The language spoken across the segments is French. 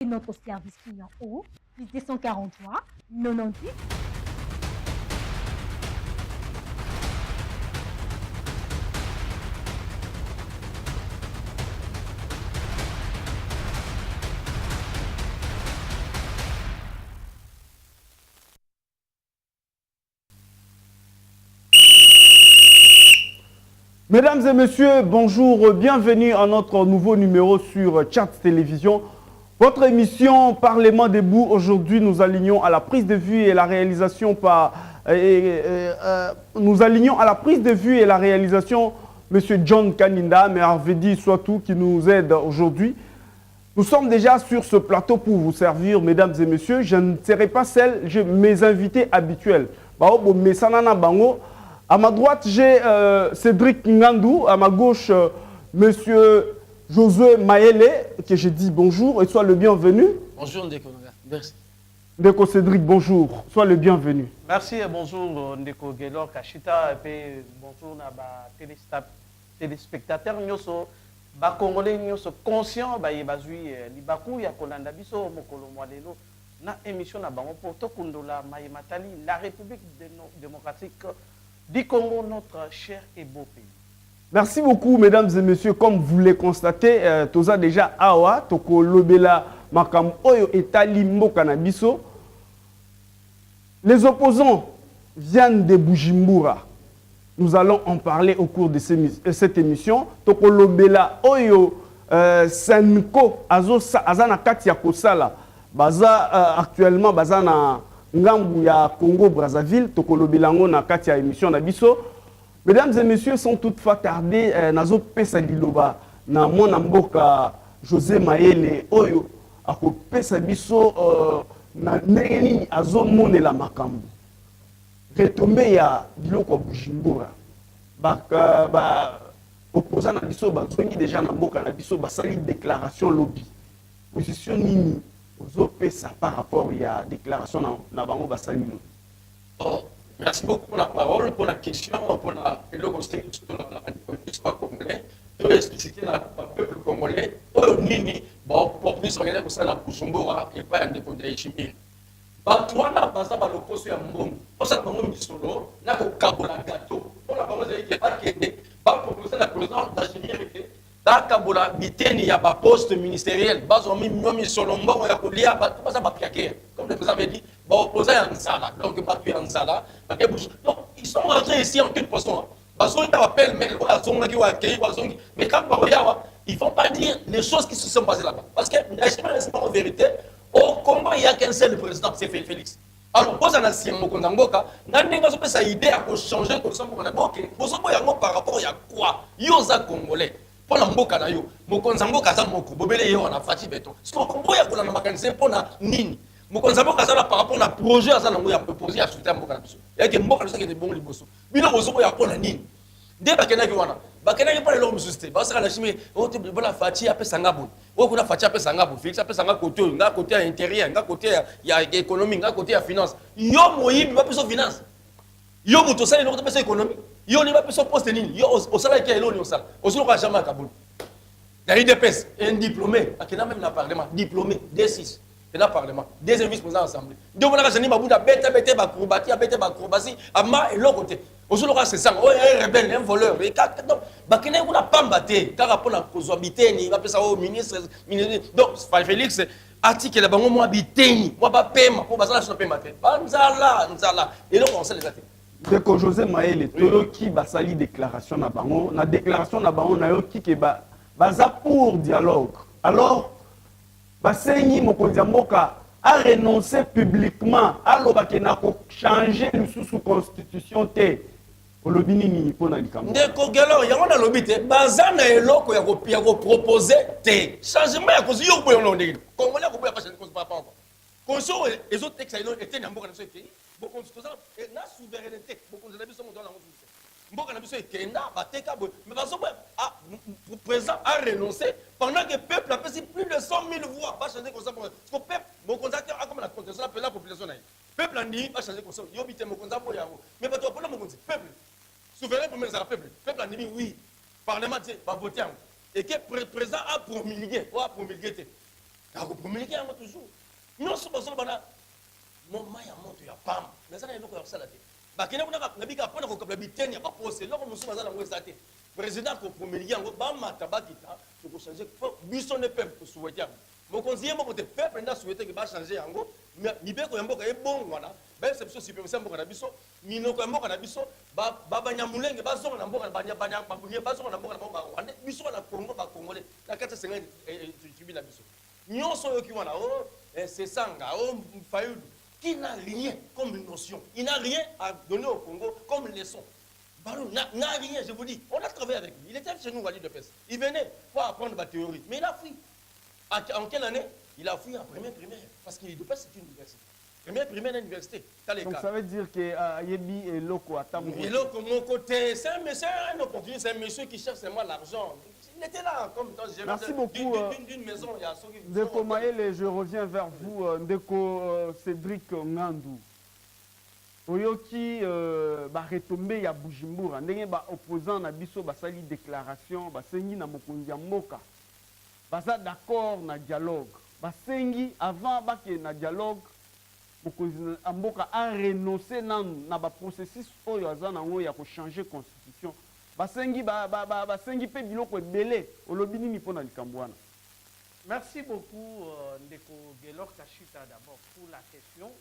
notre service client au 243 98. Mesdames et messieurs, bonjour, bienvenue à notre nouveau numéro sur Chat Télévision. Votre émission Parlement debout, aujourd'hui nous alignons à la prise de vue et la réalisation Monsieur John Kaninda, mais Arvedi Soitou qui nous aide aujourd'hui. Nous sommes déjà sur ce plateau pour vous servir, mesdames et messieurs. Je ne serai pas seul, j'ai mes invités habituels. À ma droite, j'ai Cédric Ngandou. À ma gauche, Monsieur Josué Maele, que je dis bonjour et sois le bienvenu. Bonjour Ndeko, merci. Ndeko Cédric, bonjour, sois le bienvenu. Merci et bonjour Ndeko Gelor Kachita et puis bonjour à téléspectateurs nyoso, ba Congolais nyoso conscient ba yebazui libaku ya kolanda biso mokolo mwalelo na émission na bango pour tokundola mayimatali la République démocratique du Congo, notre cher et beau pays. Merci beaucoup, mesdames et messieurs. Comme vous le constatez, toza déjà awa, toko lobela makam oyo etali mboka na biso. Les opposants viennent de Bujumbura. Nous allons en parler au cours de cette émission. Toko lobela oyo Senko azana kati ya kosala. Baza actuellement baza na ngambu ya Congo Brazzaville tokolobelango na kati ya émission na biso. Mesdames et messieurs, sans toutefois tarder, nazo pesa liloba na mwana mboka José Maele oyo akopesa biso na ndenge nini azomonela makambo retombe ya biloko ya Bujumbura ba opposant na biso bazongi déjà na mboka na biso basali déclaration lobby position nini ça par rapport à la déclaration dans Bango Bassali. Merci beaucoup pour la parole, pour la question, pour le conseil de l'histoire congolaise, pour expliquer le peuple congolais, pour plus organiser pour ça la Bujumbura et pas un dépôt de chimie. Toi, là, basa ba le poste ya mbongo. Pour ça bango misolo, na ko kabola gâteau. Pour la bango zaki pas kende, ba proposer la présidence d'Achimie. Kabola biteni ya ba poste ministériel bazo mi solombo ya kolia ba ça ba piaké comme le président avait dit ba opposé en sala donc ba tu en sala donc ils sont rentrés ici en quelque façon bazo ils appellent mais mais quand ils vont pas dire les choses qui se sont passées là-bas parce que en vérité au combat il y a qu'un seul président c'est Félix. Alors pose un ancien mokonzamboka na ndenge zo pesa idée à changer comme ça pour na boké bozo yango par rapport à quoi yoza congolais. Pour la mboka na yo mokonzamboka za moko bobele yo na fati beton parce que kombo ya kola na makanise pona nini mokonzamboka za par rapport na projet za nango ya proposer à soutenir mboka na biso ya ke mboka na bon liboso bino bozoko ya pona nini nde bakenaki wana bakenaki pona lo mususte basaka na chimie o te bola fati apesa ngabo o kuna fati apesa ngabo Félix apesa ngabo côté nga côté ya intérieur nga côté ya économie nga côté ya finance yo moyibi ba peso finance yo moto sala no peso économie yo ni ba peso poste nini yo au salaire qui est là ni au salaire au salaire jamais à Kaboul la IDPS un diplômé akena même na parlement diplômé D6 et na parlement deuxième vice-président assemblée donc on a jani mabuda bete ba acrobatie ama et l'autre côté au salaire c'est ça oh un rebelle un voleur et donc bakena ko na pambaté car rapport na kozobité ni ba pesa au ministre donc Félix article la bango mo biteni mo ba pema po basala sur pema te nzala et donc on sait les attaques. Dès que José Maele, qui va salir déclaration na bango, na déclaration na bango na yo qui ba baza pour dialogue. Alors, basengi mokonzi mboka a renoncé publiquement à l'obake na ko changer le sous constitution te. Olobi nini pona likambo. Ndeko Gelor yango na lobi te, baza na eloko ya ko proposer te. Changement ya kozi yo boyo ndenge. Congolais ko boya pas changer ko pas encore. Conscience les autres textes étaient na mboka na so pays. Beaucoup de choses na souveraineté beaucoup de biso moto na ngoto mboka na biso ekenda bateka mais bazo le président a renoncé pendant que le peuple a passé plus de 100 000 voix pas changer comme ça parce que le peuple mon contact a comme la contestation appelle la population na peuple andi pas changer comme ça yo bité mon contact pour yango mais bato pour mon peuple souverain pour le peuple andi oui parlement va voter et que le président a promulgué akopromulike yango toujours nyonso bazolo bana moma ya moto ya pamba nazala eloko ya kosala te bakende kuna nabika mpona kokabla biteni ya bapose eloko mosusu bazala yango eza te président akopromulike yango bamata bakita tokochange biso ne peuple tosouhaite yango mokonzi ye moko te peuple nde asouhaite ke bachange yango mibeko ya mboka ebongwana bayebisa biso suprématie ya mboka na biso minoko ya mboka na biso banyamulenge bazonga na mboka bazonga na mboka na bango barwandais biso na congo bacongolais na 450 tribu na biso nyonso oyoki wana o sesanga o fayulu qui n'a rien comme notion il n'a rien à donner au Congo comme leçon. Barou n'a rien, je vous dis. On a travaillé avec lui. Il était chez nous à l'UDPS. Il venait pour apprendre ma théorie. Mais il a fui. En quelle année? Il a fui en première primaire. Parce que l'UDPS, c'est une université. Première université. Donc ça veut dire que Yebi et Loko à Tamou. Et Loko, mon côté, c'est un monsieur, un opportuniste, c'est un monsieur qui cherche seulement l'argent. Il était là, comme dans merci beaucoup. D'une maison, il y a Ndeko Maëlle, je reviens vers vous. Ndeko Cédric Ngandou. Oyoki ba retombé ya Bujumbura. Ndenge ba opposant na biso ba sali déclaration, ba sengi na mokonzi ya mboka. Baza d'accord na dialogue. Ba sengi avant ba ke na dialogue. Mokonzi ya mboka a renoncé na ba processus oyo aza nango ya ko changer constitution. Basengi basengi pe biloko ebele olobi nini pona likambo wana. Merci beaucoup Ndeko Gelor Kashita d'abord pour la question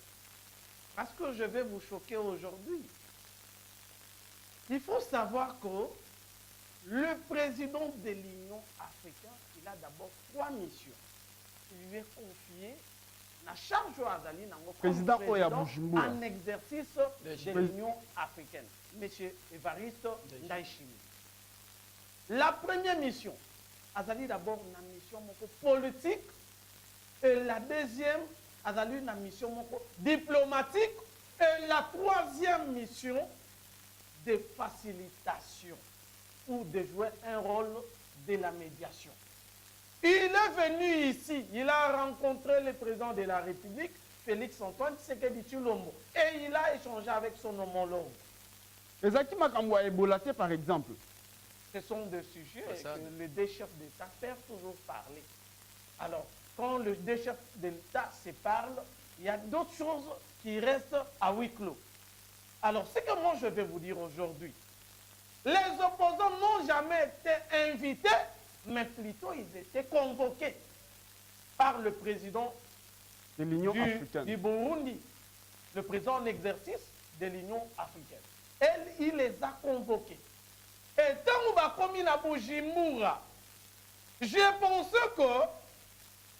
parce que je vais vous choquer aujourd'hui. Il faut savoir que le président de l'Union africaine, il a d'abord 3 missions. Il lui est confié la charge d'Azali Nango président en exercice de l'Union africaine, M. Évariste Ndayishimiye. La première mission, Azali d'abord une mission politique, et la deuxième, Azali une mission diplomatique, et la troisième mission de facilitation ou de jouer un rôle de la médiation. Il est venu ici, il a rencontré le président de la République, Félix Antoine Tshisekedi Tshilombo, et il a échangé avec son homologue. Les Akima Kamwa Ebola, par exemple. Ce sont des sujets que les deux chefs d'État peuvent toujours parler. Alors, quand les deux chefs d'État se parlent, il y a d'autres choses qui restent à huis clos. Alors, ce que moi je vais vous dire aujourd'hui, les opposants n'ont jamais été invités, mais plutôt ils étaient convoqués par le président de l'Union africaine du Burundi, le président en exercice de l'Union africaine. Il les a convoqués. Et tant que commis à Bujumbura, j'ai pensé que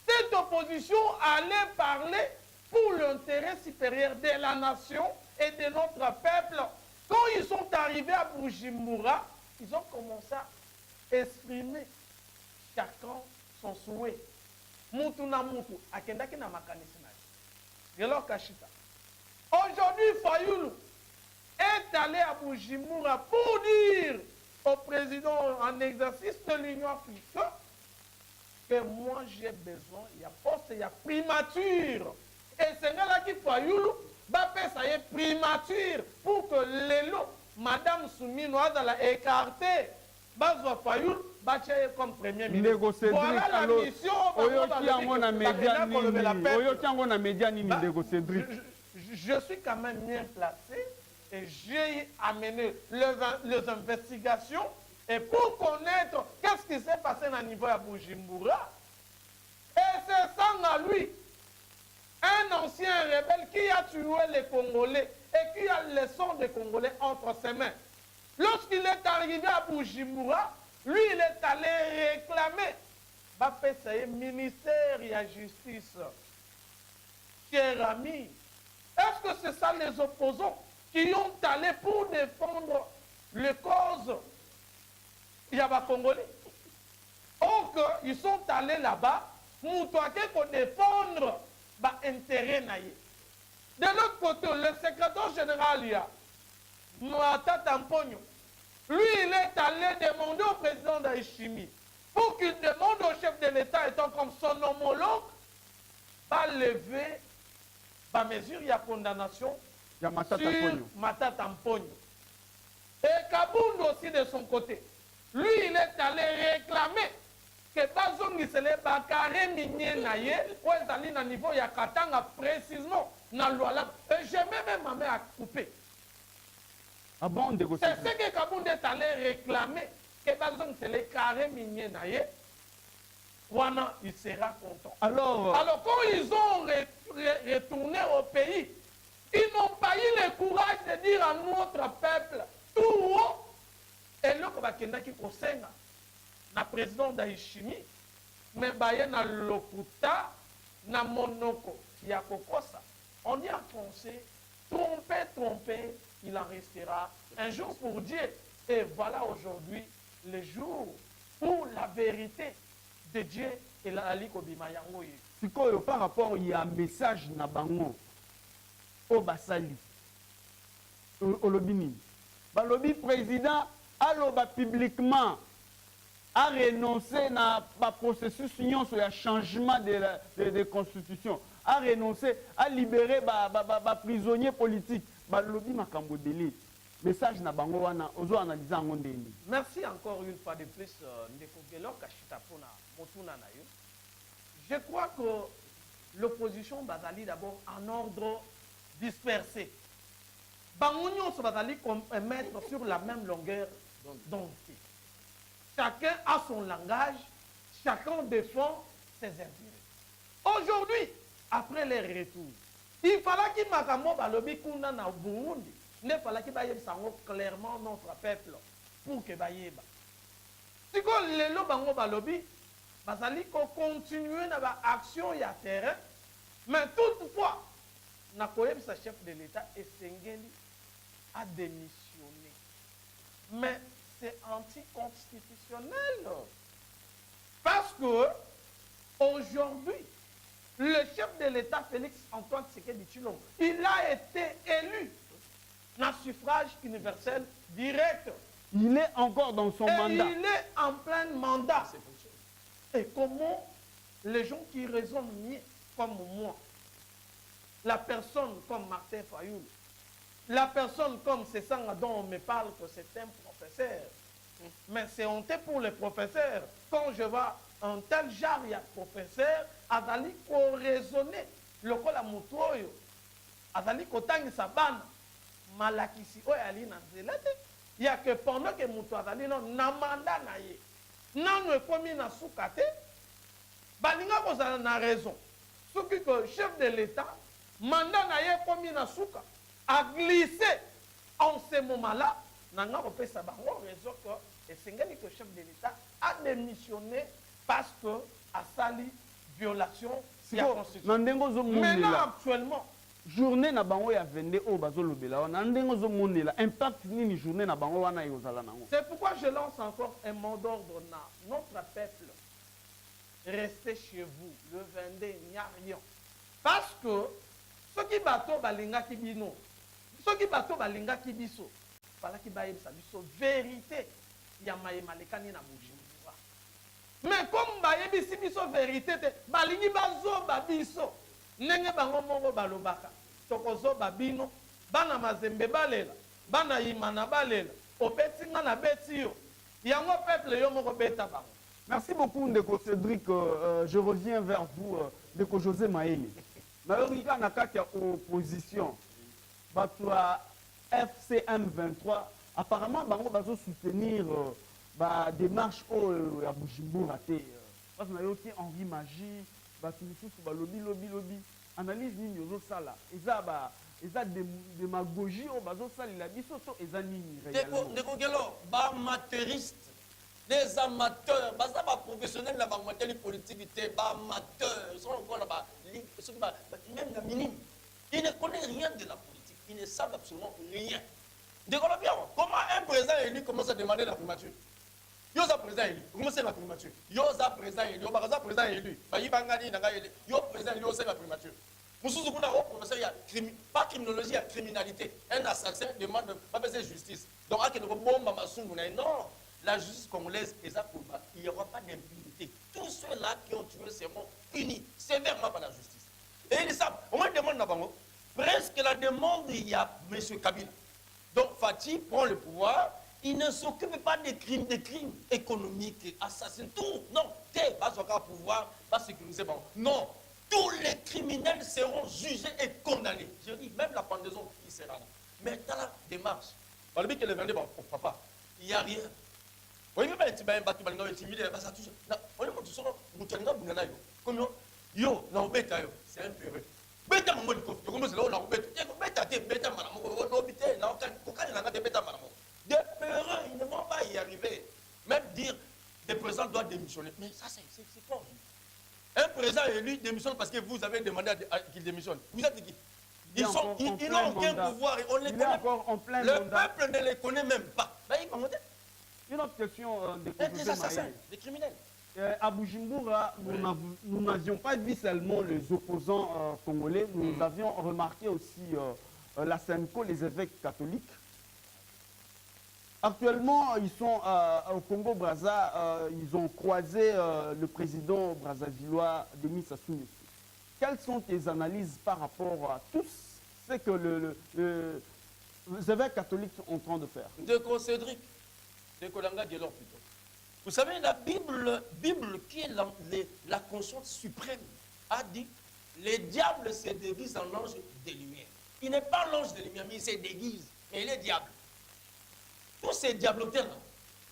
cette opposition allait parler pour l'intérêt supérieur de la nation et de notre peuple. Quand ils sont arrivés à Bujumbura, ils ont commencé à exprimer chacun son souhait. Mutu na mutu, akendaki na makanisi na Gelor Kashita. Aujourd'hui, Fayulu est allé à Bujumbura pour dire au président en exercice de l'Union africaine que moi j'ai besoin, il y a poste, il y a primature. Et c'est là qu'il faut ça y est primature pour que l'élo, Madame Soumino a écarté. Bazwa Fayoul, comme premier ministre. Voilà la mission. Je suis quand même bien placé et j'ai amené les investigations et pour connaître qu'est-ce qui s'est passé au niveau à Bujumbura. Et c'est ça à lui, un ancien rebelle qui a tué les Congolais et qui a le sang des Congolais entre ses mains. Lorsqu'il est arrivé à Bujumbura, lui, il est allé réclamer le ministère et la justice. Cher ami, est-ce que c'est ça les opposants qui ont allé pour défendre les causes Congolais? Or qu'ils sont allés là-bas pour défendre l'intérêt. De l'autre côté, le secrétaire général, Matata Mpogno, lui, il est allé demander au président Ndayishimiye pour qu'il demande au chef de l'État, étant comme son homologue, va lever la mesure de condamnation sur Matata Mpogno. Et Kabound aussi de son côté, lui, il est allé réclamer que bazongisele bakare minier na ye o ezali na niveau ya katanga précisément na loi là et j'ai même ma main à couper. Ah bon, Ndeko C'est ce que Kabunde est allé réclamer que bazongisele carré minier na ye wana il sera content. Alors quand ils ont retourné au pays, ils n'ont pas eu le courage de dire à notre peuple tout haut et là bakendaki kosenga na président d'Aïchimi, mais baye na lokuta na monoko ya kokosa. On dit en français, tromper, il en restera un jour pour Dieu. Et voilà aujourd'hui le jour où la vérité de Dieu est la likobima yango ye. Sikoyo par rapport il y a un message na bango au basali. Olobini. Balobi président aloba publiquement a renoncé à un processus de changement de constitution, a renoncé à libérer les prisonniers politiques. Balobi makambo délai. Message na bango wana ozo analyser en ndeni. Merci encore une fois de plus Ndeko Gelo Kashita pona motuna na yo. Je crois que l'opposition bazali d'abord en ordre dispersé. Bango nyonso bazali mettre sur la même longueur d'onde. Chacun a son langage, chacun défend ses intérêts. Aujourd'hui, après les retours, il fallait qu'il makamo balobi kuna na Burundi, il fallait qu'il baye sango clairement notre peuple pour que bayeba. Si ko lelo bango balobi, bazali ko continuer na ba action ya terrain, mais toutefois na koyebisa chef de l'État esengeli a démissionné. Mais c'est anticonstitutionnel. Parce que aujourd'hui, le chef de l'État, Félix Antoine Tshisekedi Tshilombo, il a été élu dans suffrage universel direct. Il est encore dans son mandat. Il est en plein mandat. Et comment les gens qui raisonnent mieux comme moi, la personne comme Martin Fayoul, la personne comme Sessanga dont on me parle que c'est un professeur. Mais c'est honteux pour les professeurs. Quand je vois un tel genre de professeur, azali ko raisonner lokola mutoyo. Azali ko tangi sabana malakisi oyo ali na nzela te. Il y a que pendant que muto azali non na mandat na ye. Nanu ekomi na suka te. Balinga kozala na raison. Soki que chef de l'État mandat na ye ekomi na suka a glissé en ce moment-là, nanga opesa bango raison que esengeli que chef de l'État a démissionné parce que a sali violation de la constitution. Maintenant actuellement, journée na bango ya vende o bazolobela wana ndengo zo monela impact nini journée na bango wana yozala nango. C'est pourquoi je lance encore un mot d'ordre na notre peuple. Restez chez vous, le vendez, il n'y a rien. Parce que ceux qui bateau balinga kibino, ceux qui bateau balinga kibiso, voilà qui baye sa biso vérité, ya maye malekani na Bujumbura. Mais comme baye bisi biso vérité te, balingi bazo babiso, nenge bango mongo balobaka, tokozo babino, bana mazembe balela, bana imana balela, obetinga na betio, yango peuple yo moko beta bango. Merci beaucoup Ndeko Cédric, je reviens vers vous Ndeko José Maëli. Nayorika na kati ya opposition, batwa FCM 23, apparemment bango bazo soutenir ba démarche ya Bujumbura te. Parce que nayoki Henri Magie, batu misusu ba lobby, analyse nini yozo sala. Eza démagogie o bazo salila biso to eza nini réellement. Ndeko Gelo, ba amateuriste. Les amateurs, baza ba professionnels la ba matériel politique, ba amateurs, ils sont encore là-bas, même la minime. Ils ne connaissent rien de la politique, ils ne savent absolument rien. Décolle bien, comment un président élu commence à demander la primature? Yosa président élu, comment c'est la primature? Yosa président élu, Yosa président élu, Bayibangani nanga élu, Yo président élu, c'est la primature. Moussou Kuna, professeur, il y a pas criminologie, il y a criminalité. Un assassin demande pas de justice. Donc, à quel moment non. La justice congolaise, il n'y aura pas d'impunité. Tous ceux-là qui ont tué seront punis sévèrement par la justice. Et ils savent, on me demande presque la demande, il y a M. Kabila. Donc Fatih prend le pouvoir il ne s'occupe pas des crimes économiques, assassins, tout. Non, t'es pas encore pouvoir, pas sécuriser. Bon. Non, tous les criminels seront jugés et condamnés. Je dis, même la pendaison qui sera là. Mais dans la démarche, par le but qu'elle est vendue, bon, papa, il n'y a rien. On ne peut pas être intimidé, ça touche. On est tout seul, comme yo, non, c'est un peu. Beta mon mot, comment c'est là, on beta, beta, madame, on obite, non, quand il en a des bêta, madame. Des peureux, ils ne vont pas y arriver. Même dire, le président doit démissionner. Mais ça, c'est quoi? Un président élu démissionne parce que vous avez demandé qu'il démissionne. Vous êtes qui? Ils n'ont aucun pouvoir, on les connaît. Le peuple ne les connaît même pas. Une autre question de des assassins, des criminels. À Bujumbura, nous n'avions pas vu seulement les opposants congolais, nous avions remarqué aussi la SENCO, les évêques catholiques. Actuellement, ils sont au Congo-Brazza, ils ont croisé le président brazzavillois Denis Sassou Nguesso. Quelles sont tes analyses par rapport à tout ce que les évêques catholiques sont en train de faire? De Cédric, de Kolanga Dialor plutôt. Vous savez, la Bible qui est la conscience suprême, a dit les diables se déguisent en ange de lumière. Il n'est pas l'ange de lumière, mais il se déguise. Mais il est diable. Tous ces diabloteurs,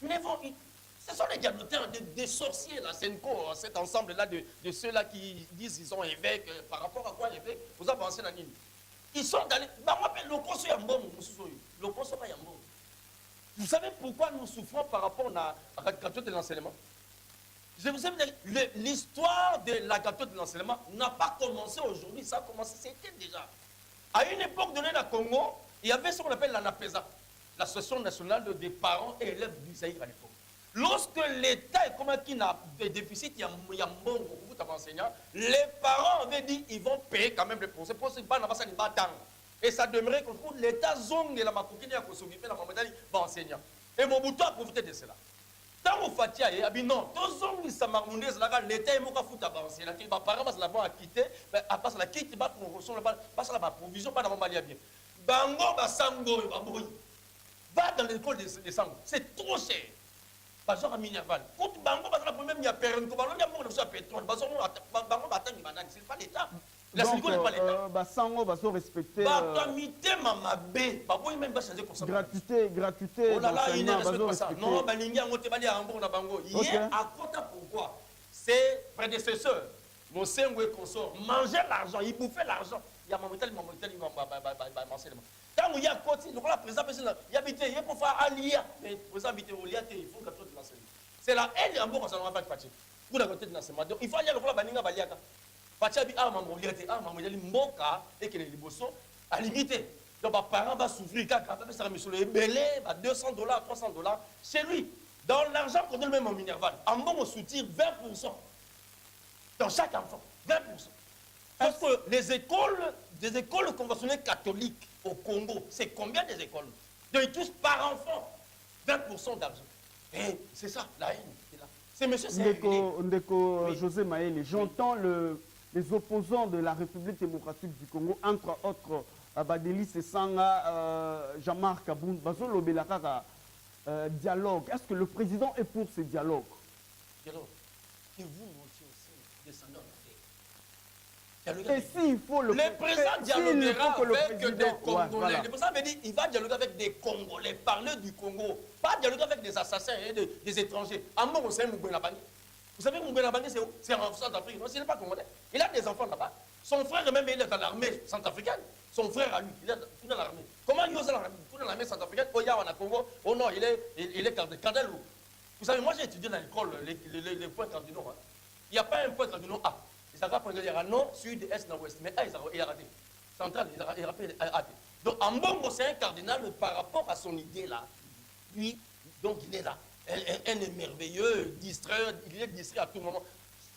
ce sont les diabloteurs des sorciers, là, Senko, cet ensemble-là de ceux-là qui disent qu'ils sont évêques. Par rapport à quoi évêques? Vous avez pensé la ligne. Ils sont dans les. Vous savez pourquoi nous souffrons par rapport à la catholique de l'enseignement? Je vous ai dit, l'histoire de la catholique de l'enseignement n'a pas commencé aujourd'hui, ça a commencé, c'était déjà. À une époque donnée, dans le Congo, il y avait ce qu'on appelle l'ANAPESA, l'Association nationale des parents et élèves du Zaïre à l'époque. Lorsque l'État est comme qui n'a des déficits, il y a un bon groupe d'enseignants, les parents avaient dit qu'ils vont payer quand même les procès pour ce pas ça n'est pas tant. Et ça demeurait que l'État zongue la makokini à Kosovife la mamadali va enseignant. Et Mobutu a profité de cela. Tant que Fatia a dit non, tous zongue ça marmoundé l'État est moka fouta ba enseignant. Les parents va la voir quitter, à passer la quitte ba pour reçoit la passe la provision pas dans malia bien. Bango ba sango ba boy. Va dans l'école de sango, c'est trop cher. Bazor à Minerval. Quand bango ba la première il y a pérenne ko ba il y a mon ça pétrole. Bazor bango ba tangi banane, c'est pas l'État. La Sénégal n'est pas l'État. Basango va se respecter. Gratuité. Oh là là, il ne respecte pas ça. Non, Balingi a monté Bali à Hambourg na Bango. Hier, à Kota, pourquoi? Ses prédécesseurs, Monsengwe consort, mangeaient l'argent, ils bouffaient l'argent. Il y a Mamotel, quand il y a Koti, donc la présidente, il y a habité, il y a pour faire Alia. Mais le président habité au Lia, il faut que tu te lances. C'est la haine à Hambourg, ça ne va pas être fatigué. Pour la côté de l'enseignement. Donc il faut aller à la Baninga Baliaka. Fatia bi maman yali mboka et que les liboso à limiter. Donc les parents vont souffrir quand ça monsieur le belé $200 $300 chez lui. Dans l'argent qu'on donne même au Minerval, en bon on soutient 20% dans chaque enfant, 20%. Parce que les écoles conventionnelles catholiques au Congo, c'est combien des écoles? Donc ils touchent par enfant 20% d'argent. Et c'est ça la haine qui est là. C'est monsieur Ndeko José Maël, j'entends les opposants de la République démocratique du Congo, entre autres Badeli Sessanga, Jean-Marc Aboun, Bazolo Belakaka, dialogue. Est-ce que le président est pour ce dialogue? Dialogue. Et vous montiez aussi, descendants de la terre. Et s'il faut le président dialoguera avec des Congolais. Voilà. Le président veut dire qu'il va dialoguer avec des Congolais, parler du Congo, pas dialoguer avec des assassins et des étrangers. En bon, c'est Moubena Bangi. Vous savez, Moubena Bangi, c'est où? C'est en Centrafrique. Non, il n'est pas congolais. Il a des enfants là-bas. Son frère, même, il est dans l'armée centrafricaine. Son frère à lui, il est dans l'armée. Comment il ose dans l'armée centrafricaine? Oh, il y a un Congo. Oh non, il est Candelou. Vous savez, moi, j'ai étudié dans l'école les points cardinaux. Hein. Il n'y a pas un point cardinal A. Il s'agit pas de nord, sud, est, nord-ouest. Mais A, il a raté. Central, il a raté. Donc, en bon, c'est un cardinal par rapport à son idée là. Lui, donc, il est là. Un est merveilleux, distrait, il est distrait à tout moment.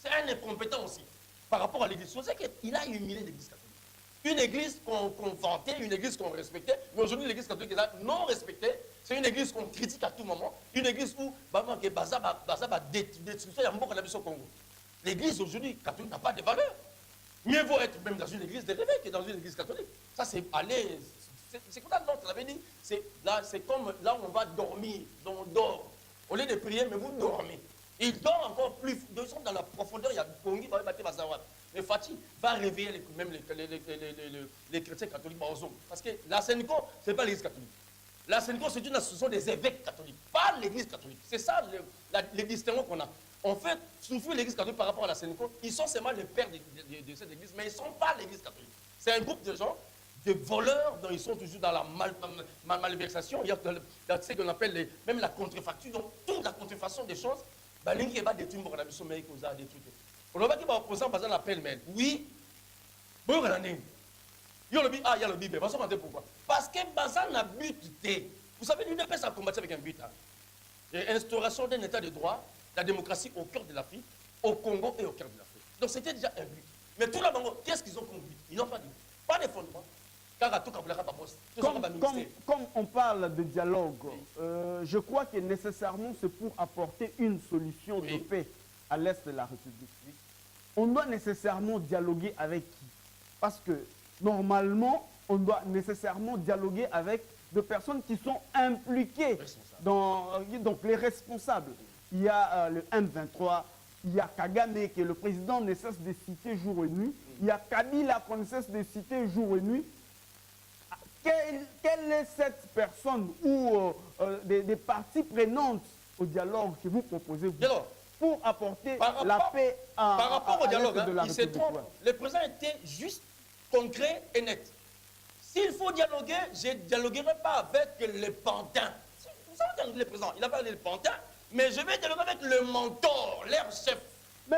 C'est un incompétent aussi. Par rapport à l'église, c'est qu'il a humilié l'église catholique. Une église qu'on vantait, une église qu'on respectait, mais aujourd'hui l'église catholique est non respectée. C'est une église qu'on critique à tout moment. Une église où Baza va détruire au Congo. L'église aujourd'hui catholique n'a pas de valeur. Mieux vaut être même dans une église de réveil que dans une église catholique. Ça, c'est aller C'est quoi l'autre? Ça veut dire, c'est comme là où on va dormir, donc on dort. Au lieu de prier, mais vous dormez. Il dort encore plus, ils sont dans la profondeur, il y a Bongi, mais Fatih va réveiller même les chrétiens catholiques. Parce que la Sénéco, ce n'est pas l'église catholique. La Sénéco, ce sont des évêques catholiques, pas l'église catholique. C'est ça les distinguo qu'on a. On fait souffrir l'église catholique par rapport à la Sénéco. Ils sont seulement les pères de cette église, mais ils ne sont pas l'église catholique. C'est un groupe de gens, de voleurs, dont ils sont toujours dans la malversation. Il y a ce qu'on appelle même la contrefacture, donc toute la contrefaçon des choses. Balingi va détruire mon ami sommeil qu'on a détruit. On va dire opposant par exemple l'appel mais oui. Bon il y a le Bible. Pourquoi? Parce que Bazan a but. Vous savez, l'UDPS a combattu avec un but. L'instauration d'un état de droit, la démocratie au cœur de l'Afrique, au Congo et au cœur de l'Afrique. Donc c'était déjà un but. Mais tout là, qu'est-ce qu'ils ont comme but? Ils n'ont pas de but. Pas de fondement. Comme on parle de dialogue, je crois que nécessairement c'est pour apporter une solution de paix à l'est de la République. On doit nécessairement dialoguer avec qui? Parce que normalement, on doit nécessairement dialoguer avec des personnes qui sont impliquées donc les responsables. Il y a le M23, il y a Kagame que le président ne cesse de citer jour et nuit, il y a Kabila qu'on ne cesse de citer jour et nuit. Quelle est cette personne ou des parties prenantes au dialogue que vous proposez pour apporter la paix par rapport au dialogue, il se trompe. Le président était juste, concret et net. S'il faut dialoguer, je ne dialoguerai pas avec les pantins. Vous savez, le président, il a parlé des pantins, mais je vais dialoguer avec le mentor, leur chef. Mais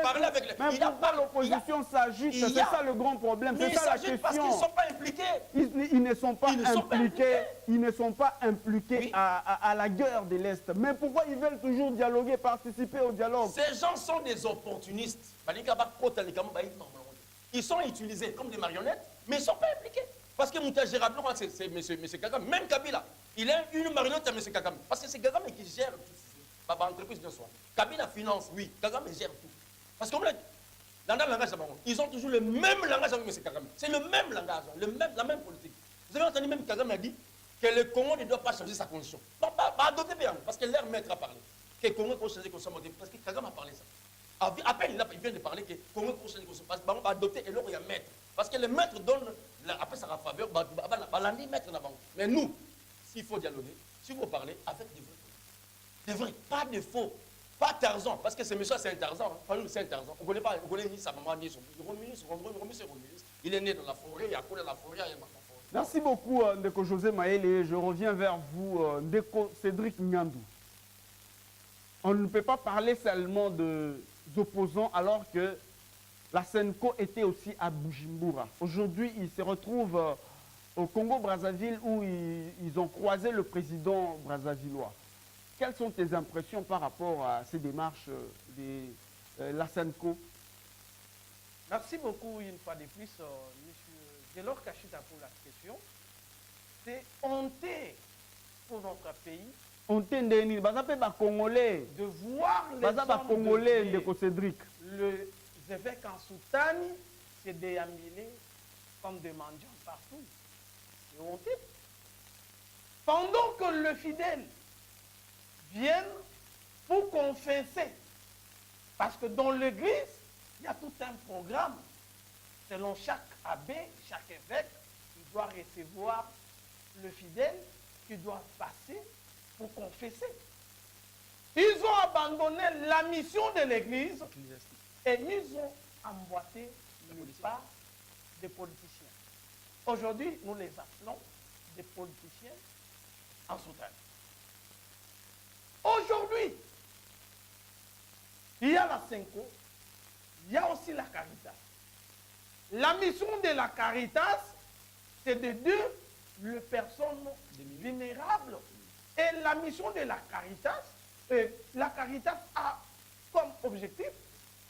pourquoi l'opposition s'agite? C'est ça le grand problème. C'est ça la question. Parce qu'ils ne sont pas impliqués. Ils ne sont pas impliqués. Ils ne sont pas impliqués à la guerre de l'Est. Mais pourquoi ils veulent toujours dialoguer, participer au dialogue? Ces gens sont des opportunistes. Ils sont utilisés comme des marionnettes, mais ils ne sont pas impliqués. Parce que Mouta Gérard, c'est M. Kagame. Même Kabila, il est une marionnette à M. Kagame. Parce que c'est Kagame qui gère tout. L'entreprise de soi. Kabila finance, oui. Kagame gère tout. Parce que dans le langage, ils ont toujours le même langage avec M. Kagame. C'est le même langage, la même politique. Vous avez entendu même Kagame a dit que le Congo ne doit pas changer sa condition. Pas adopter bien, parce que leur maître a parlé. Que le Congo peut changer sa condition. Parce que Kagame a parlé ça. À peine il vient de parler que le Congo peut changer sa condition. Parce qu'on va adopter et là il y a maître. Parce que le maître donne, après sa faveur, il maître d'abord. Mais nous, s'il faut dialoguer, s'il faut parler avec des vrais, pas de faux. Pas Tarzan, parce que ce monsieur c'est un Tarzan. C'est un Tarzan. On ne connaît pas, on connaît ni sa maman ni son père. Il est né dans la forêt, il a connu la forêt, il est mort dans la forêt. Merci beaucoup, Ndeko José Maël. Je reviens vers vous, Ndeko Cédric Nyandou. On ne peut pas parler seulement des opposants alors que la Sénéco était aussi à Bujumbura. Aujourd'hui, ils se retrouvent au Congo-Brazzaville où ils ont croisé le président brazzavillois. Quelles sont tes impressions par rapport à ces démarches de la Sénéco? Merci beaucoup une fois de plus, M. Delors Kachita pour la question. C'est honteux pour notre pays de voir les Congolais de Cédric. Les évêques en Soutane se déambuler comme des mendiants partout. C'est honteux. Pendant que le fidèle viennent pour confesser. Parce que dans l'église, il y a tout un programme. Selon chaque abbé, chaque évêque, il doit recevoir le fidèle qui doit passer pour confesser. Ils ont abandonné la mission de l'église et ils ont emboîté le pas des politiciens. Aujourd'hui, nous les appelons des politiciens en soutane. Aujourd'hui, il y a la Sénéco, il y a aussi la Caritas. La mission de la Caritas, c'est d'aider les personnes vulnérables. Et la mission de la Caritas a comme objectif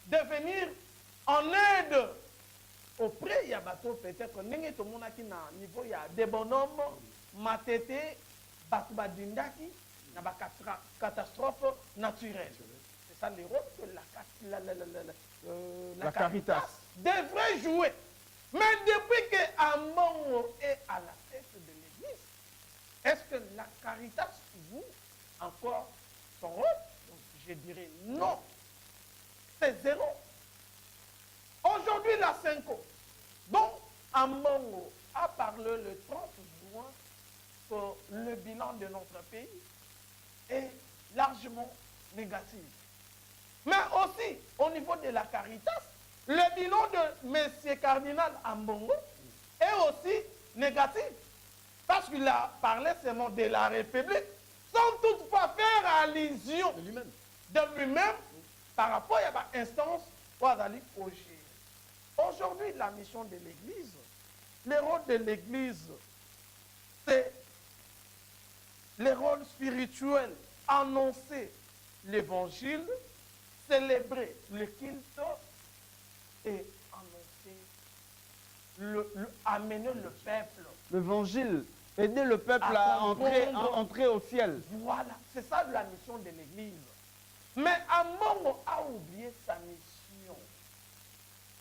de venir en aide auprès, il y a peut-être tout le monde qui na niveau, il y a des bonhommes, matete, batubadindaki, na ba catastrophe naturelle. C'est ça le rôle que la Caritas devrait jouer. Mais depuis que Amon est à la tête de l'église, Caritas joue encore son rôle? Je dirais non. C'est zéro. Aujourd'hui, la Cinco, dont Ambongo a parlé le 30 juin sur le bilan de notre pays, est largement négatif. Mais aussi, au niveau de la Caritas, le bilan de M. Cardinal Ambongo est aussi négatif. Parce qu'il a parlé seulement de la République, sans toutefois faire allusion de lui-même par rapport à l'instance où il a gérer. Aujourd'hui, la mission de l'Église, le rôle de l'Église, c'est le rôle spirituel, annoncer l'Évangile, célébrer le culte et annoncer, amener le peuple. L'évangile, aider le peuple à entrer au ciel. Voilà, c'est ça la mission de l'Église. Mais Ambongo a oublié sa mission.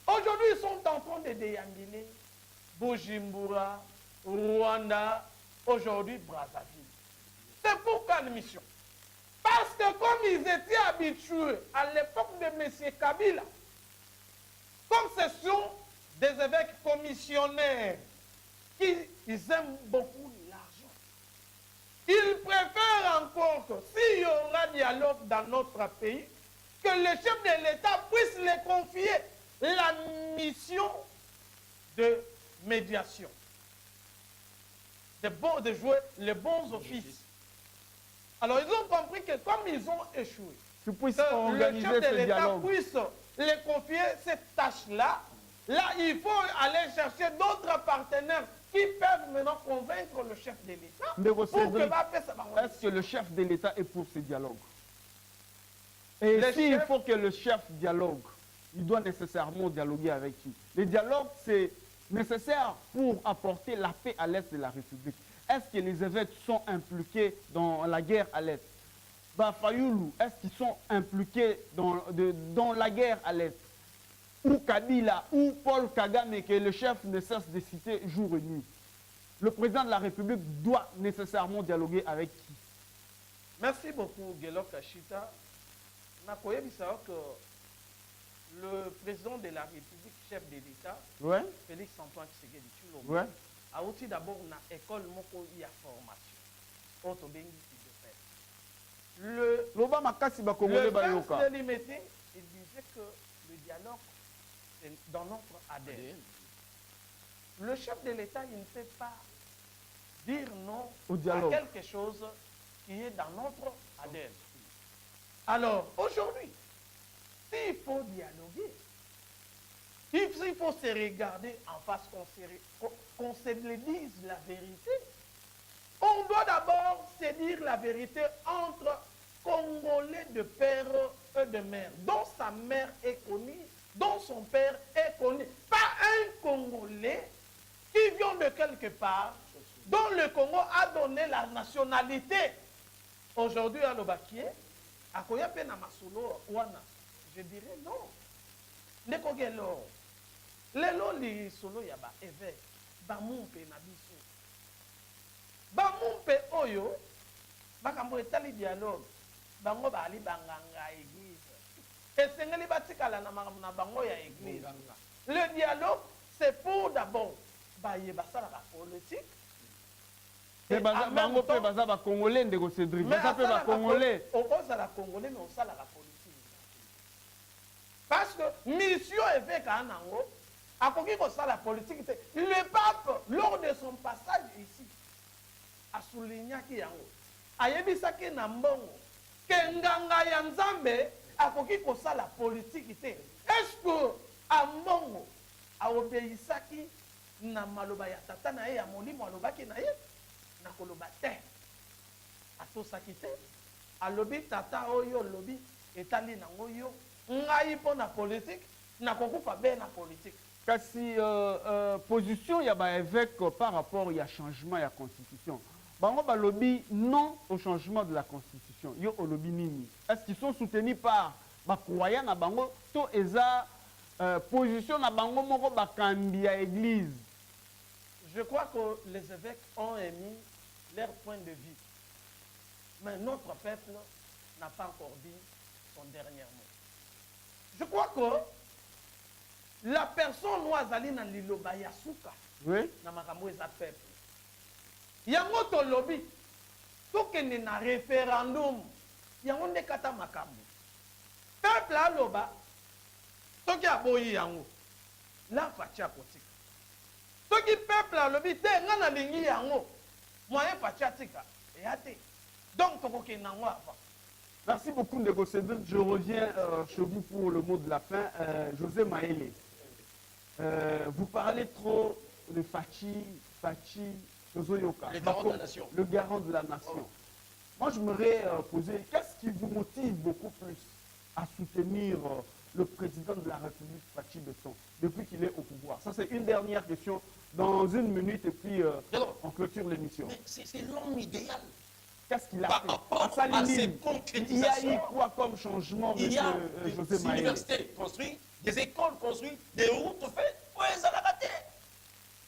Aujourd'hui, ils sont en train de déambiner Bujumbura, Rwanda, aujourd'hui Brazzaville. C'est pour quelle mission? Parce que comme ils étaient habitués à l'époque de M. Kabila, comme ce sont des évêques commissionnaires qui aiment beaucoup l'argent, ils préfèrent encore que s'il y aura dialogue dans notre pays, que le chef de l'État puisse les confier la mission de médiation, de jouer les bons offices. Alors ils ont compris que comme ils ont échoué, Tu puisses que le organiser chef de ce l'État dialogue. puisse les confier cette tâche-là. Là, il faut aller chercher d'autres partenaires qui peuvent maintenant convaincre le chef de l'État Mais pour que va faire ça. est-ce que le chef de l'État est pour ce dialogue? Et Le s'il chef- faut que le chef dialogue, il doit nécessairement dialoguer avec qui? Le dialogue, c'est nécessaire pour apporter la paix à l'Est de la République. Est-ce que les évêques sont impliqués dans la guerre à l'Est? Fayoulou, est-ce qu'ils sont impliqués dans la guerre à l'Est? Ou Kabila, ou Paul Kagame, que le chef ne cesse de citer jour et nuit. Le président de la République doit nécessairement dialoguer avec qui? Merci beaucoup, Gelo Kachita. Nakoye Bissao que le président de la République, chef de l'État, Ouais, Félix Antoine Tshisekedi Tshilombo, ouais. a aussi d'abord une école moko ya formation. Auto bengi de fait. Loba makasi ba Congolais Le ba prince yoka. de Limete, il disait que le dialogue, c'est dans notre ADN. Le chef de l'État, il ne peut pas dire non Au à dialogue. quelque chose qui est dans notre ADN. Alors, aujourd'hui, s'il faut dialoguer, s'il faut se regarder en face, qu'on se le dise la vérité, on doit d'abord se dire la vérité entre Congolais de père et de mère, dont sa mère est connue, dont son père est connu. Pas un Congolais qui vient de quelque part, dont le Congo a donné la nationalité. Aujourd'hui, à l'Obakie, à Koyape na Masolo, Wana, je dirais non. Nekogelo, lelo li solo ya ba évêque, ba mumpe na biso. Ba mumpe oyo, bakambo etali dialogue, bango ba ali banganga église. Esengeli batikala na bango ya église. Le dialogue, c'est pour d'abord, ba yebasa la politique. Et bango pe baza ba Congolais ndeko Cédric. Baza pe ba Congolais. On cause à la Congolais, mais on sait la politique. Parce que mission évêque à Anango, à quoi ça la politique, le pape, lors de son passage ici, a souligné qu'il y a un yebisa ki na mbongo ke nganga ya nzambe akoki kosa la politique te. Est-ce que a mbongo a obéissaki na maloba ya tata na ye ya molimo alobaki na ye na koloba te atosaki te alobi tata oyo lobi etali nango yo ngai mpo na politique nakokufa be na politique. Kasi position ya ba évêque par rapport ya changement ya constitution. Bango ba lobby non au changement de la constitution. Yo au lobby nini? Est-ce qu'ils sont soutenus par ba croyants na bango to eza position na bango moko ba kambi ya église? Je crois que les évêques ont émis leur point de vue. Mais notre peuple n'a pas encore dit son dernier mot. Je crois que la personne Ouazali na liloba yasuka Oui. na makambo eza peuple. Yango to lobby. Tokende na référendum. Yango nde kata makambo. Peuple aloba. Toki aboyi yango. La fatia kotika. Toki peuple alobi te ngana lingi yango. Moyen fatia tika. Et ate. Donc tokokende nango avant. Merci beaucoup, Ndeko Cédric. Je reviens chez vous pour le mot de la fin. José Maëlé, vous parlez trop de Fachi, Jozoyoka, Le garant de la nation. Le garant de la nation. Moi, je m'aurais posé, qu'est-ce qui vous motive beaucoup plus à soutenir le président de la République, Fachi Besson, depuis qu'il est au pouvoir? Ça, c'est une dernière question dans une minute et puis on clôture l'émission. Mais c'est l'homme idéal. Qu'est-ce qu'il a Par fait rapport à sa à ses ligne? Il y a eu concrétisations. quoi comme changement, Il y a monsieur José des Maëlé? universités construites, des écoles construites, des routes faites. Oui, ça l'a raté.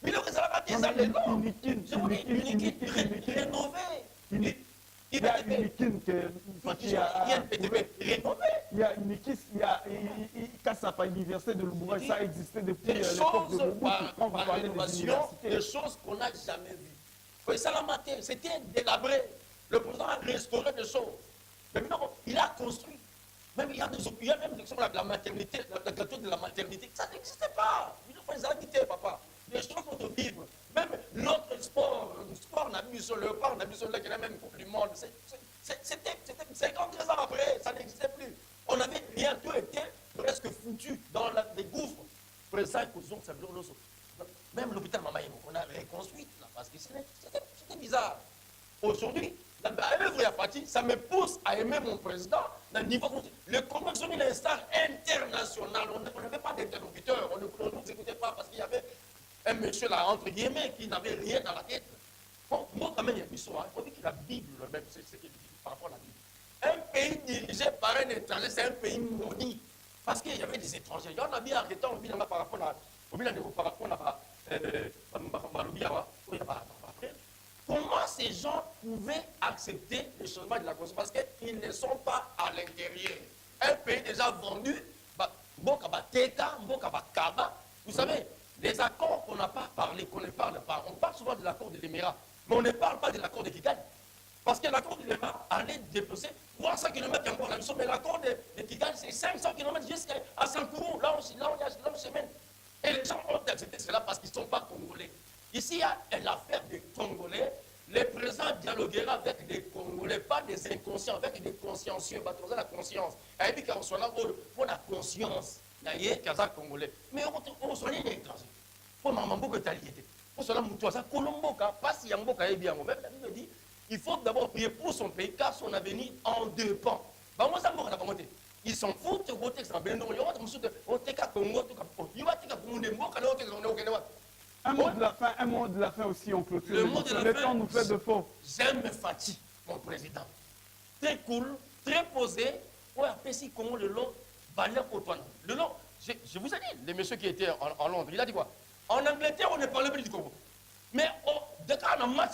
Mais le ça l'a raté, ça l'est non. Je vous dis, unique, rénové. Il y a une équipe que Fachi a rénové. il y a une équipe, il y a Kassapa, l'université de Lubouba, ça a existé depuis Des l'époque de choses Mobutu, quand vous par parlez des rénovation, universités. des choses qu'on n'a jamais vues. Oui, ça l'a maté, c'était délabré. Le président a restauré des choses. Mais maintenant, il a construit. Même il y a même la maternité, la gratuité de la maternité. Ça n'existait pas. Il faut les habiter, papa. Les choses sont vivre. Même l'autre sport, on a mis sur le sport, on a mis sur le qui a même Coupe du Monde. C'était 53 ans après, ça n'existait plus. On avait rien, tout était presque foutu dans des gouffres. Même l'hôpital Mamaïmo, on a reconstruit là, parce que c'était bizarre. Aujourd'hui, ça me pousse à aimer mon président d'un niveau. Le Congo est devenu l'instar international. On n'avait pas d'interlocuteur, on ne nous écoutait pas parce qu'il y avait un monsieur là, entre guillemets, qui n'avait rien dans la tête. Bon, moi, quand même, il y a l'histoire. Il faut dire que la Bible, même, c'est ce qu'il dit par rapport à la Bible. Un pays dirigé par un étranger, c'est un pays maudit. Parce qu'il y avait des étrangers. Il y en a bien arrêté, on vit là par rapport à. Comment ces gens pouvaient accepter le changement de la Constitution? Parce qu'ils ne sont pas à l'intérieur. Un pays déjà vendu, vous savez, les accords qu'on n'a pas parlé, qu'on ne parle pas, on parle souvent de l'accord de l'Émirat, mais on ne parle pas de l'accord de Kigali. Parce que l'accord de l'Émirat allait déplacer 300 km encore la mission, mais l'accord de Kigali, c'est 500 km jusqu'à Sankourou, là où on se mène. Et les gens ont accepté cela parce qu'ils ne sont pas congolais. Ici, il y a l'affaire des Congolais. Les présidents dialoguera avec des Congolais, pas des inconscients, avec des consciencieux. Ils ont la conscience. Et puis, quand on soit là, pour la conscience, il y a des Congolais. Mais on soit les étrangers. Pour Mamambo que tu as lié. Pour cela, ça, Colomboka, pas si Yamboka est bien. Même la Bible dit il faut d'abord prier pour son pays, car son avenir en dépend. Moi, ça m'a monté. Ils s'en foutent de côté, ça m'a un mot de la fin aussi, on clôture. Le mot de la le fin, temps nous fait de faux. J'aime Fachi, mon président. Très cool, très posé. Ouais, après si Congo le long, Balia Kotoine. Le long, je vous ai dit, les messieurs qui étaient en Londres, il a dit quoi? En Angleterre, on ne parlait plus du Congo. Mais dès qu'on a match,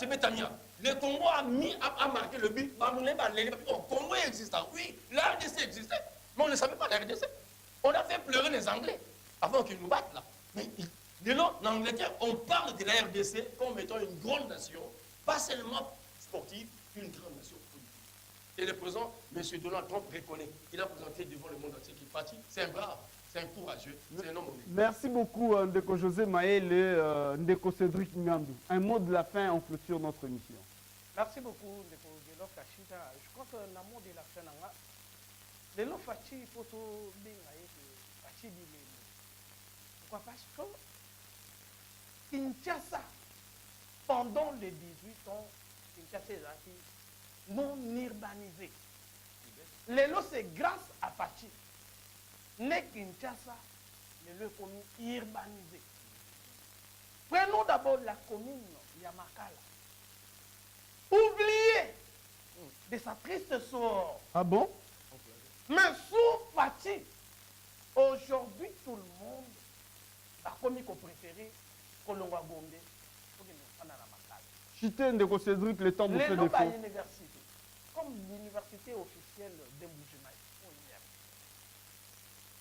le Congo a marqué le but. Le Congo existe. Oui, la RDC existait. Mais on ne savait pas la RDC. On a fait pleurer les Anglais avant qu'ils nous battent là. Mais en Angleterre, on parle de la RDC comme étant une grande nation, pas seulement sportive, une grande nation politique. Et le président, M. Donald Trump reconnaît. Il a présenté devant le monde entier qu'il est parti. C'est un brave, c'est un courageux, c'est un homme honnête. Merci beaucoup, Ndeko José Maël et Ndeko Cédric Ngandou. Un mot de la fin, on clôture notre émission. Merci beaucoup, Ndeko Gelo Kachita. Je crois que l'amour de la fin, les lots Fachi, photo, Fachi dit pourquoi? Parce que Kinshasa, pendant les 18 ans, Kinshasa est non urbanisé. Les lots, c'est grâce à Fachi. Né Kinshasa, les lots communes urbanisées. Prenons d'abord la commune Yamakala. Oubliez de sa triste sort. Ah bon? Mais sous Fachi, aujourd'hui, tout le monde a commis qu'on préférait Kolongwa Gombe pour qu'il ne soit pas dans la Makala. Chité Ndeko Cédric, le temps nous fait Les noms défaut. de l'université. sommes l'université officielle de Mbujimaï.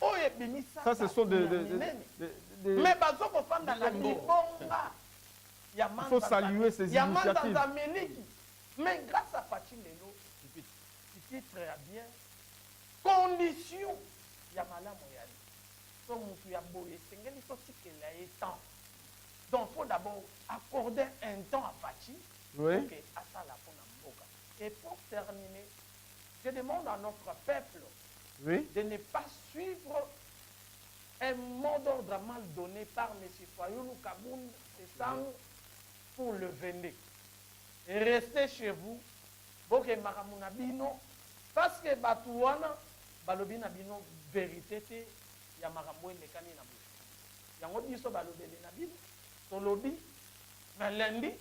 Oh, et béni ça. Ça, ce sont des... Mais bazo ko fanda na libonga. Il faut saluer ces initiatives. Mais grâce à Fachi Lelo, ce titre est bien. Condition. Yamala Moyali. Donc, il y a beau essayer, il faut aussi qu'il ait temps. Donc, il faut d'abord accorder un temps à Fachi. Oui. À ça, la Mboka. Et pour terminer, je demande à notre peuple de ne pas suivre un mot d'ordre mal donné par M. Fayoulou Kaboun, c'est ça pour le vendre. Et restez chez vous, boke makamuna bino, parce que batouana, balobina bino vérité te, ya makambo elekani na bino. Yango biso balobele na bino, tolobi, mais lundi,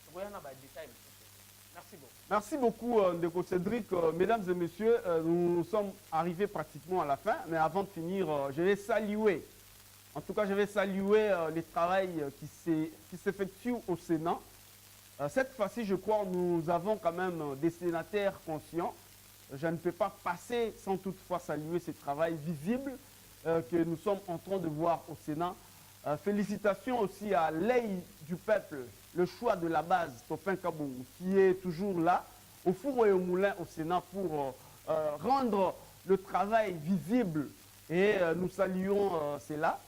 tokoyana ba détail. Merci beaucoup. Merci beaucoup, Ndeko Cédric. Mesdames et messieurs, nous sommes arrivés pratiquement à la fin, mais avant de finir, je vais saluer, en tout cas, je vais saluer les travail qui s'effectuent au Sénat. Cette fois-ci, je crois, nous avons quand même des sénateurs conscients. Je ne peux pas passer sans toutefois saluer ce travail visible que nous sommes en train de voir au Sénat. Félicitations aussi à l'œil du peuple, le choix de la base, Topin Kabou, qui est toujours là, au four et au moulin au Sénat pour rendre le travail visible. Et nous saluons cela.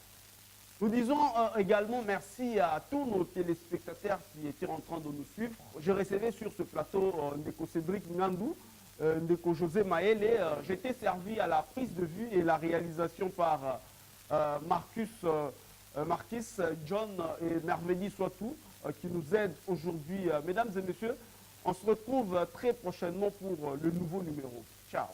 Nous disons également merci à tous nos téléspectateurs qui étaient en train de nous suivre. Je recevais sur ce plateau Ndeko Cédric Ngandou, Ndeko José Maël, et j'étais servi à la prise de vue et la réalisation par Marcus, John et Merveille Soitou qui nous aident aujourd'hui. Mesdames et messieurs, on se retrouve très prochainement pour le nouveau numéro. Ciao.